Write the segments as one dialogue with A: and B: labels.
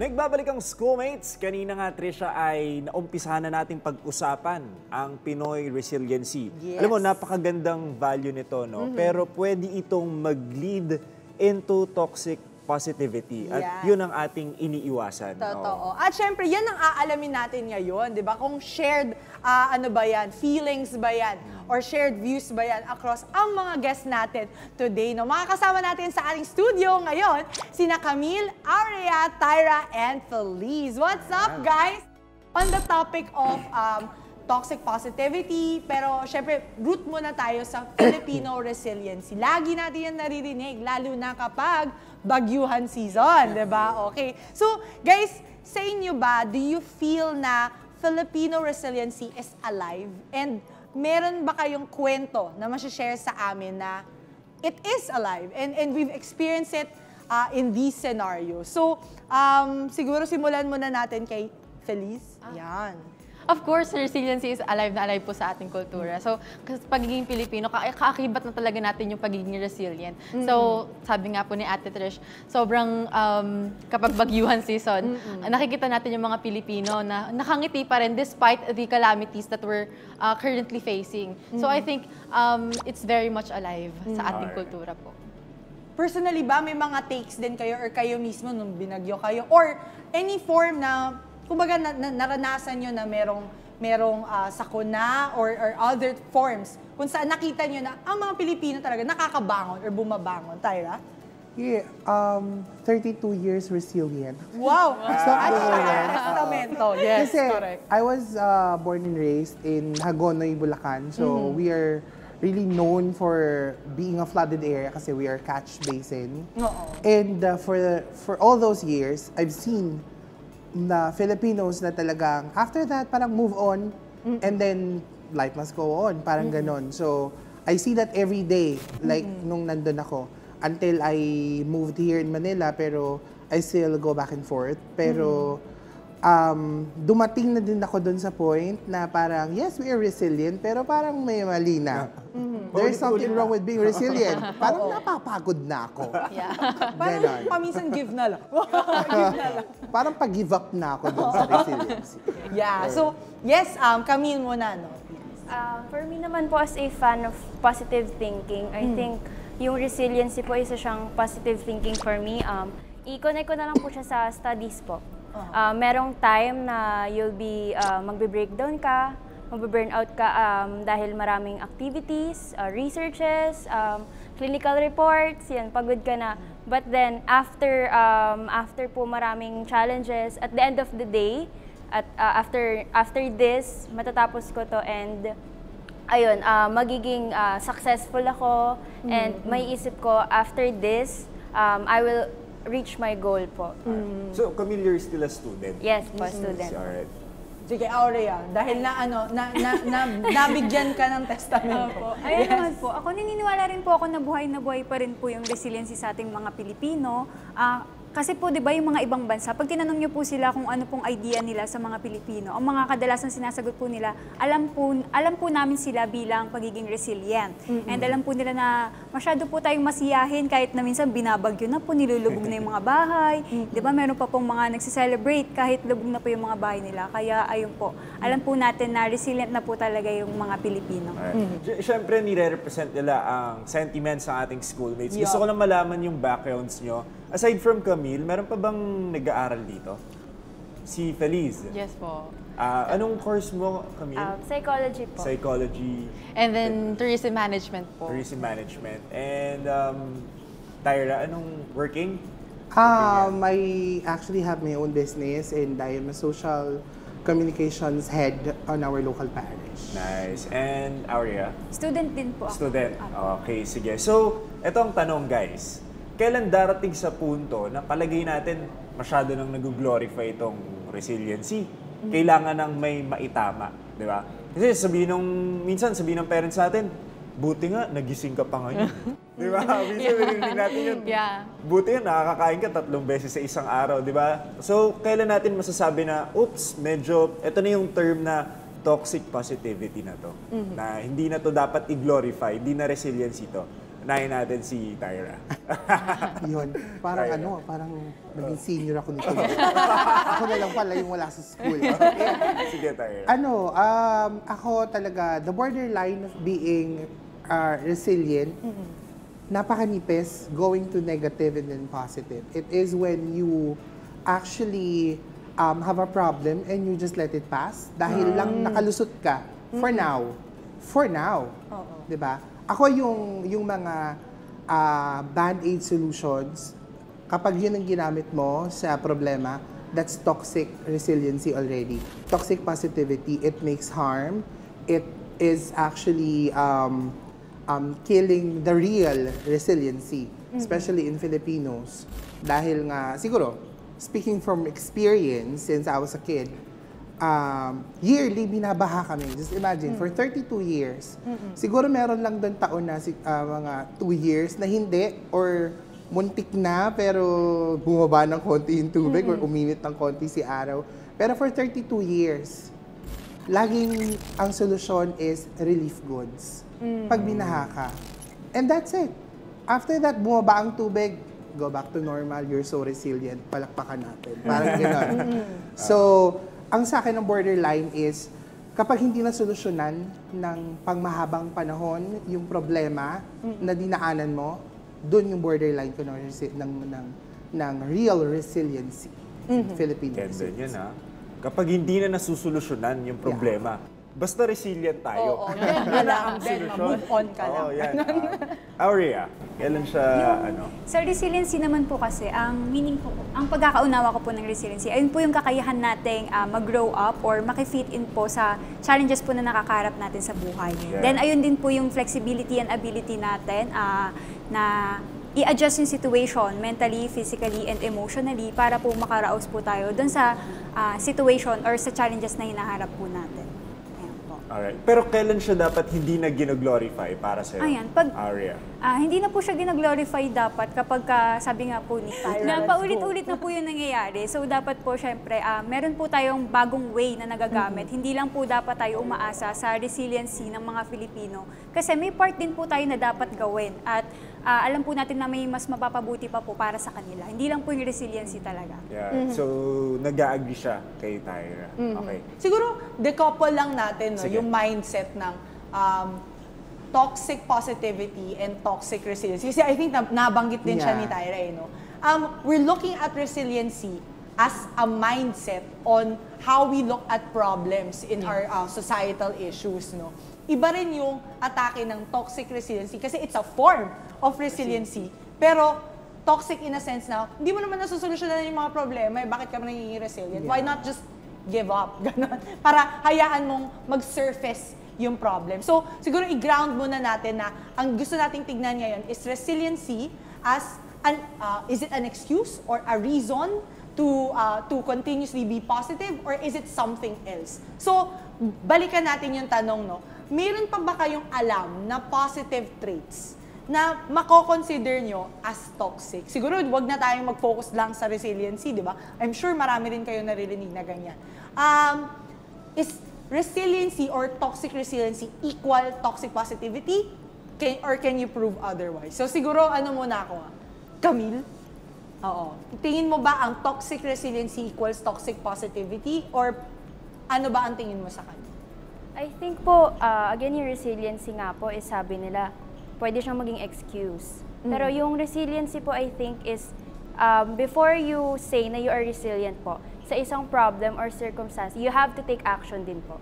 A: Nagbabalik ang schoolmates. Kanina nga, Trisha, ay naumpisahan na nating pag-usapan ang Pinoy Resiliency.
B: Yes.
A: Alam mo, napakagandang value nito, no? Pero pwede itong mag-lead into toxic positivity. At yun ang ating iniiwasan.
B: Totoo. At syempre, yan ang aalamin natin ngayon, di ba? Kung shared, ano ba yan, feelings ba yan, or shared views ba yan across ang mga guests natin today. No? Makakasama natin sa ating studio ngayon, sina Camille, Aurea, Tyra, and Feliz. What's up, guys? On the topic of toxic positivity, pero syempre, root muna tayo sa Filipino resiliency. Lagi natin yan naririnig, lalo na kapag bagyuhan season, di ba? Okay. So, guys, sa inyo ba, do you feel na Filipino resiliency is alive? And meron ba kayong kwento na masashare sa amin na it is alive and we've experienced it in these scenarios? So, siguro simulan muna natin kay Feliz. Yan.
C: Of course, resiliency is alive na alive po sa ating kultura. So, pagiging Pilipino, kaakibat na talaga natin yung pagiging resilient. So, sabi nga po ni Ate Trish, sobrang kapag bagyuhan season, nakikita natin yung mga Pilipino na nakangiti pa rin despite the calamities that we're currently facing. So, I think it's very much alive sa ating kultura po.
B: Personally ba, may mga takes din kayo or kayo mismo nung binagyo kayo? Or any form na kumbaga naranasan nyo na merong sakuna or other forms kung saan nakita nyo na ang mga Pilipino talaga nakakabangon or bumabangon. Tyra?
D: Yeah, 32 years resilient.
B: Wow!
D: Wow.
B: Testamento. Yes,
D: Kasi
B: correct.
D: I was born and raised in Hagonoy, Bulacan. So we are really known for being a flooded area kasi we are catch basin. And for all those years, I've seen na Filipinos na talagang after that parang move on and then life must go on, parang ganon. So I see that every day like nung nandun ako until I moved here in Manila, pero I still go back and forth. Pero dumating na din ako dun sa point na parang yes, we are resilient, pero parang may mali na. There's something wrong with being resilient. Parang napapagod na ako.
B: Parang paminsan give na lang. Give na lang.
D: Parang pag-give up na ako dun sa resiliency.
B: Yeah. So, yes, Camille muna, no?
E: For me naman po as a fan of positive thinking, I think yung resiliency po isa siyang positive thinking for me. I-connect ko na lang po siya sa studies po. Merong time na you'll be magbe-breakdown ka, magbe-burnout ka dahil maraming activities, researches, clinical reports, yan, pagod ka na. But then, after po maraming challenges, at the end of the day, at after this, matatapos ko to and ayun, magiging successful ako and may isip ko after this, I will reach my goal po.
A: So, Camille, you're still a student?
E: Yes po, student.
A: Alright.
B: Sige, Aurea, dahil nabigyan ka ng testamento.
F: Opo. Ayun naman po. Ako naniniwala rin po ako na buhay pa rin po yung resiliency sa ating mga Pilipino. Kasi po, di ba, yung mga ibang bansa, pag tinanong niyo po sila kung ano pong idea nila sa mga Pilipino, ang mga kadalasan sinasagot po nila, alam po namin sila bilang pagiging resilient. And alam po nila na masyado po tayong masiyahin kahit na minsan binabagyo na po, nilulubog na yung mga bahay. Di ba, meron pa pong mga nagsiselebrate kahit lubog na po yung mga bahay nila. Kaya ayun po, alam po natin na resilient na po talaga yung mga Pilipino.
A: Siyempre, nire-represent nila ang sentiments ng ating schoolmates. Gusto ko lang malaman yung backgrounds nyo. Aside from Camille, meron pa bang nag-aaral dito? Si Feliz.
C: Yes po.
A: Anong course mo, Camille?
E: Psychology po.
A: Psychology.
C: And then tourism management po.
A: Tourism management. And Tyra, anong working?
D: I actually have my own business and I am a social communications head on our local parish.
A: Nice. And Aurea?
F: Student din po ako.
A: Student. Okay, sige. So, eto ang tanong, guys. Kailan darating sa punto na palagay natin masyado nang nag-glorify itong resiliency? Kailangan nang may maitama, di ba? Kasi minsan sabihin ng parents natin, buti nga, nagising ka pa ngayon. Di ba? Minsan narinig natin yun. Buti nga, nakakakain ka 3 beses sa isang araw, di ba? So, kailan natin masasabi na, oops, medyo, ito na yung term na toxic positivity na to. Na hindi na to dapat i-glorify, hindi na resiliency to. Unahin natin si Tyra.
D: Yun. Parang
A: Tyra.
D: parang naging senior ako nito. Ako na lang pala yung wala sa school. Okay.
A: Sige, Tyra.
D: Ako talaga, the borderline of being resilient, napakanipis, going to negative and then positive. It is when you actually have a problem and you just let it pass dahil lang nakalusot ka for now. For now. Diba? Ako yung mga band-aid solutions, kapag yun ang ginamit mo sa problema, that's toxic resiliency already. Toxic positivity, it makes harm. It is actually killing the real resiliency, especially in Filipinos. Dahil nga, siguro, speaking from experience, since I was a kid, yearly binabaha kami. Just imagine, for 32 years. Siguro meron lang doon taon na mga 2 years na hindi or muntik na pero bumaba ng konti yung tubig or uminit ng konti si araw. Pero for 32 years, laging ang solusyon is relief goods. Pag binaha ka. And that's it. After that, bumaba ang tubig, go back to normal, you're so resilient, palakpakan natin. Parang gano'n. So, ang sa akin ng borderline is, kapag hindi na solusyonan ng pangmahabang panahon yung problema na dinaanan mo, doon yung borderline ko ng real resiliency. Filipino
A: Ganda
D: resiliency.
A: yun, ha? Kapag hindi na nasusolusyonan yung problema, basta resilient tayo.
B: Oo, then na lang, then
A: solusyon.
B: move on ka lang.
A: Oo, yan. Aurea, kailan siya,
F: Sa resiliency naman po kasi, ang meaning po, ang pagkakaunawa ko po ng resiliency, ayun po yung kakayahan nating mag-grow up or makifit in po sa challenges po na nakakarap natin sa buhay.
A: Yeah.
F: Then ayun din po yung flexibility and ability natin na i-adjust yung situation mentally, physically, and emotionally para po makaraos po tayo dun sa situation or sa challenges na hinaharap po natin. Ayan po.
A: alright. Pero kailan siya dapat hindi na gino-glorify para sa'yo,
F: Ayan, pag-
A: Aurea?
F: Hindi na po siya gina-glorify dapat kapag sabi nga po ni na paulit-ulit na po yung nangyayari. So dapat po syempre, meron po tayong bagong way na nagagamit. Hindi lang po dapat tayo umaasa sa resiliency ng mga Filipino. Kasi may part din po tayo na dapat gawin. At alam po natin na may mas mapapabuti pa po para sa kanila. Hindi lang po yung resiliency talaga.
A: Yeah. So, nag-a-agree siya kay Tyra. Okay.
B: Siguro, decouple lang natin no,
A: Sige.
B: yung mindset ng toxic positivity and toxic resiliency. Kasi I think nabanggit din siya ni Tyra. No? We're looking at resiliency as a mindset on how we look at problems in our societal issues. No? Iba rin yung atake ng toxic resiliency kasi it's a form of resiliency. Pero toxic in a sense na hindi mo naman nasusolusyonan yung mga problema, bakit ka nagiging resilient? Why not just give up? Ganon. Para hayaan mong mag-surface yung problem. So, siguro i-ground muna natin na ang gusto nating tignan ngayon is resiliency as is it an excuse or a reason to continuously be positive or is it something else? So, balikan natin yung tanong, no? Meron pa ba kayong alam na positive traits na mako-consider nyo as toxic? Siguro, wag na tayong mag-focus lang sa resiliency, di ba? I'm sure marami rin kayo naririnig na ganyan. Is resiliency or toxic resiliency equal toxic positivity? Or can you prove otherwise? So siguro, ano muna ako? Camille? Oo. Tingin mo ba ang toxic resiliency equals toxic positivity? Or ano ba ang tingin mo sa kanya?
E: I think po, again, yung resiliency nga po is sabi nila, pwede siyang maging excuse. Pero yung resiliency po, I think, is before you say na you are resilient po, sa isang problem or circumstance, you have to take action din po.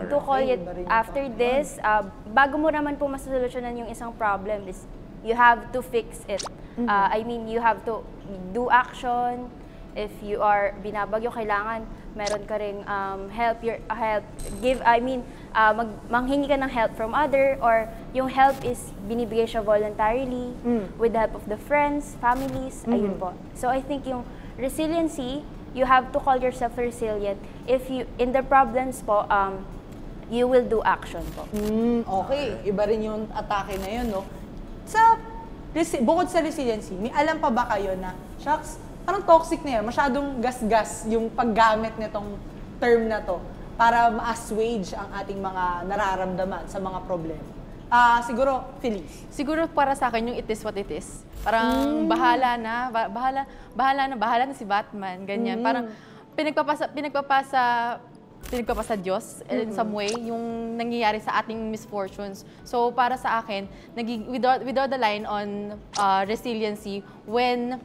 E: To call it after this, bago mo naman po masosolusyonan yung isang problem is you have to fix it. I mean, you have to do action. If you are binabagyo, kailangan meron ka ring manghingi ka ng help from other or yung help is binibigay siya voluntarily with the help of the friends, families, ayun po. So I think yung resiliency, you have to call yourself resilient if you, in the problems po, you will do action po.
B: Okay, iba rin yung atake na yun, no? Bukod sa resiliency, may alam pa ba kayo na, shucks, parang toxic na yan, masyadong gas-gas yung paggamit nitong term na to para ma-assuage ang ating mga nararamdaman sa mga problema. Siguro, Feliz.
C: Siguro para sa akin yung it is what it is. Parang bahala na si Batman, ganyan. Parang pinagpapasa Diyos in some way yung nangyayari sa ating misfortunes. So para sa akin, we draw the line on resiliency when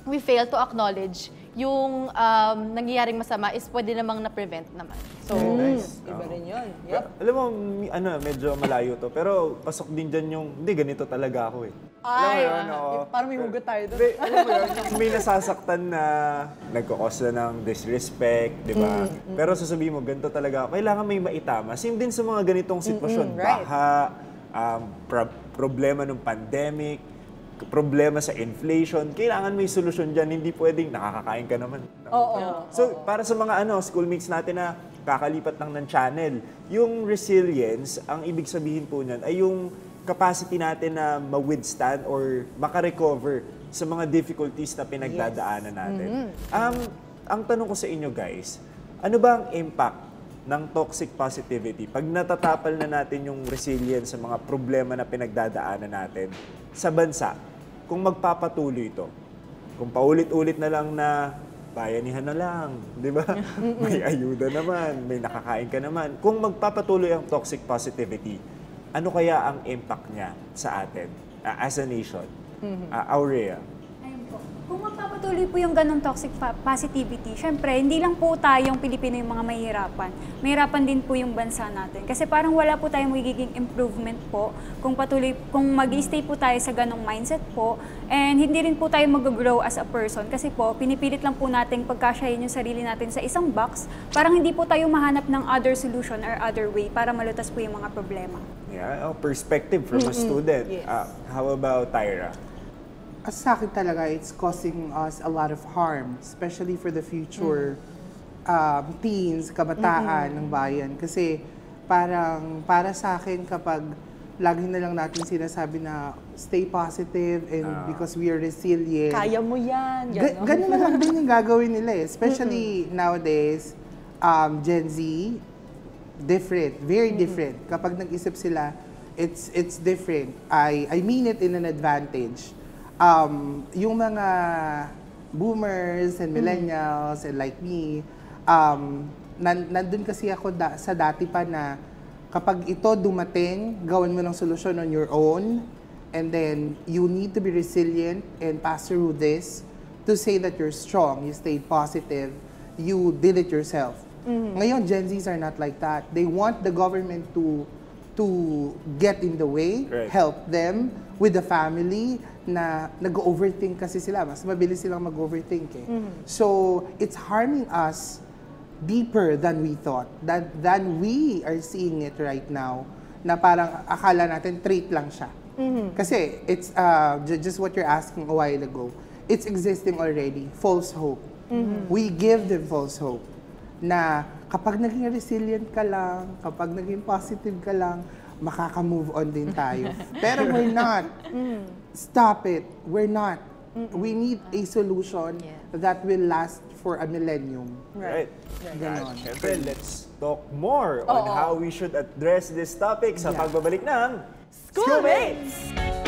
C: we fail to acknowledge yung nangyayaring masama is pwede namang na-prevent naman. So,
A: Nice.
B: Iba rin yun.
A: Alam mo, medyo malayo to. Pero pasok din dyan yung, hindi, ganito talaga ako eh.
B: Ay,
A: Alam mo yun,
B: parang may hugot tayo doon.
A: Hindi, alam mo yun, may nasasaktan na nagkakos na ng disrespect, di ba? Pero sasabihin mo, ganito talaga ako. Kailangan may maitama. Same din sa mga ganitong sitwasyon.
B: right.
A: Baha, problema ng pandemic, problema sa inflation, kailangan may solusyon dyan. Hindi pwedeng nakakakain ka naman. So, para sa mga schoolmates natin na kakalipat lang ng channel, yung resilience, ang ibig sabihin po niyan ay yung capacity natin na ma-withstand or makarecover sa mga difficulties na pinagdadaanan natin. Ang tanong ko sa inyo guys, ano ba ang impact ng toxic positivity pag natatapal na natin yung resilience sa mga problema na pinagdadaanan natin sa bansa? Kung magpapatuloy ito, kung paulit-ulit na lang na bayanihan na lang, di ba? May ayuda naman, may nakakain ka naman. Kung magpapatuloy ang toxic positivity, ano kaya ang impact niya sa atin as a nation? Aurea.
F: Ayun po. Kung magpapatuloy po yung ganong toxic positivity, syempre, hindi lang po tayong Pilipino yung mga mahihirapan. Mahirapan din po yung bansa natin. Kasi parang wala po tayong magiging improvement po kung mag-stay po tayo sa ganong mindset po. And hindi rin po tayo mag-grow as a person. Kasi po, pinipilit lang po natin pagkasyahin yung sarili natin sa isang box. Parang hindi po tayo mahanap ng other solution or other way para malutas po yung mga problema.
A: Yeah, perspective from a student.
B: Yes.
A: How about Tyra?
D: Sa akin talaga, it's causing us a lot of harm, especially for the future teens, kabataan ng bayan. Kasi parang para sa akin kapag lagi na lang natin sinasabi na stay positive and because we are resilient.
B: Kaya mo yan.
D: Ganun na lang din yung gagawin nila eh. Especially nowadays, Gen Z, different, very different. Kapag nag-isip sila, it's different. I mean it in an advantage. Yung mga boomers and millennials and like me, nandun kasi ako sa dati pa na kapag ito dumating, gawin mo ng solusyon on your own, and then you need to be resilient and pass through this to say that you're strong, you stayed positive, you did it yourself. Ngayon, Gen Zs are not like that. They want the government to get in the way, help them with the family na nag-overthink kasi sila. Mas mabilis silang mag-overthink eh. So, it's harming us deeper than we thought, than we are seeing it right now, na parang akala natin trait lang siya. Kasi it's just what you're asking a while ago. It's existing already, false hope. We give them false hope na kapag naging resilient ka lang, kapag naging positive ka lang, makaka-move on din tayo. Pero we're not. Stop it. We're not. We need a solution that will last for a millennium.
A: Right.
D: Ganon.
A: Siyempre, let's talk more on how we should address this topic sa pagbabalik ng
B: Schoolmates!